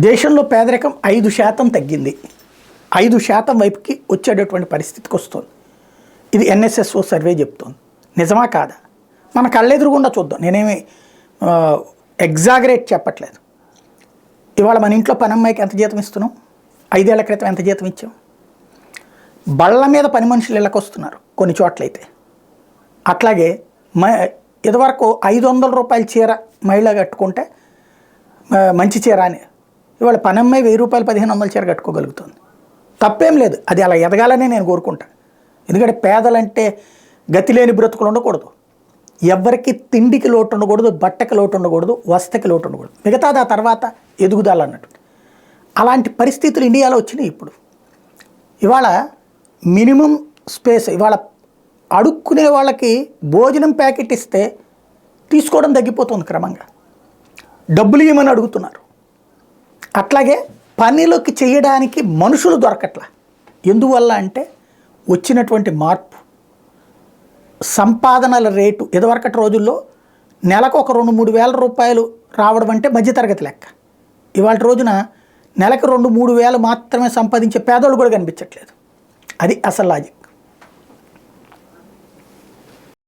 దేశంలో పేదరికం 5% తగ్గింది. 5% వైపుకి వచ్చేటటువంటి పరిస్థితికి వస్తుంది. ఇది ఎన్ఎస్ఎస్ఓ సర్వే చెప్తోంది. నిజమా కాదా? మన కళ్ళెదురుగుండా చూద్దాం. నేనేమి ఎగ్జాగరేట్ చెప్పట్లేదు. ఇవాళ మన ఇంట్లో పనమ్మాయికి ఎంత జీతం ఇస్తున్నాం? 5 ఏళ్ల క్రితం ఎంత జీతం ఇచ్చాం? బళ్ళ మీద పని మనుషులు ఇళ్ళకి వస్తున్నారు కొన్ని చోట్లయితే. అట్లాగే ఇదివరకు 500 రూపాయల చీర మహిళ కట్టుకుంటే మంచి చీర అని, ఇవాళ పనమ్మాయి 1000 రూపాయలు 1500 చీర కట్టుకోగలుగుతుంది. తప్పేం లేదు, అది అలా ఎదగాలని నేను కోరుకుంటాను. ఎందుకంటే పేదలంటే గతి లేని బ్రతుకులు ఉండకూడదు, ఎవరికి తిండికి లోటు ఉండకూడదు, బట్టకి లోటు ఉండకూడదు, వసతికి లోటు ఉండకూడదు, మిగతాది ఆ తర్వాత ఎదుగుదల అన్నట్టు. అలాంటి పరిస్థితులు ఇండియాలో వచ్చినాయి. ఇప్పుడు ఇవాళ మినిమం స్పేస్, ఇవాళ అడుక్కునే వాళ్ళకి భోజనం ప్యాకెట్ ఇస్తే తీసుకోవడం తగ్గిపోతుంది క్రమంగా, డబ్బులు ఇవ్వమని అడుగుతున్నారు. అట్లాగే పనిలోకి చేయడానికి మనుషులు దొరకట్లా. ఎందువల్ల అంటే వచ్చినటువంటి మార్పు, సంపాదనల రేటు. ఇదివరకటి రోజుల్లో నెలకు ఒక 2-3 వేల రూపాయలు రావడం అంటే మధ్యతరగతి లెక్క. ఇవాళ రోజున నెలకు 2-3 వేలు మాత్రమే సంపాదించే పేదోళ్ళు కూడా కనిపించట్లేదు. అది అసలు లాజిక్.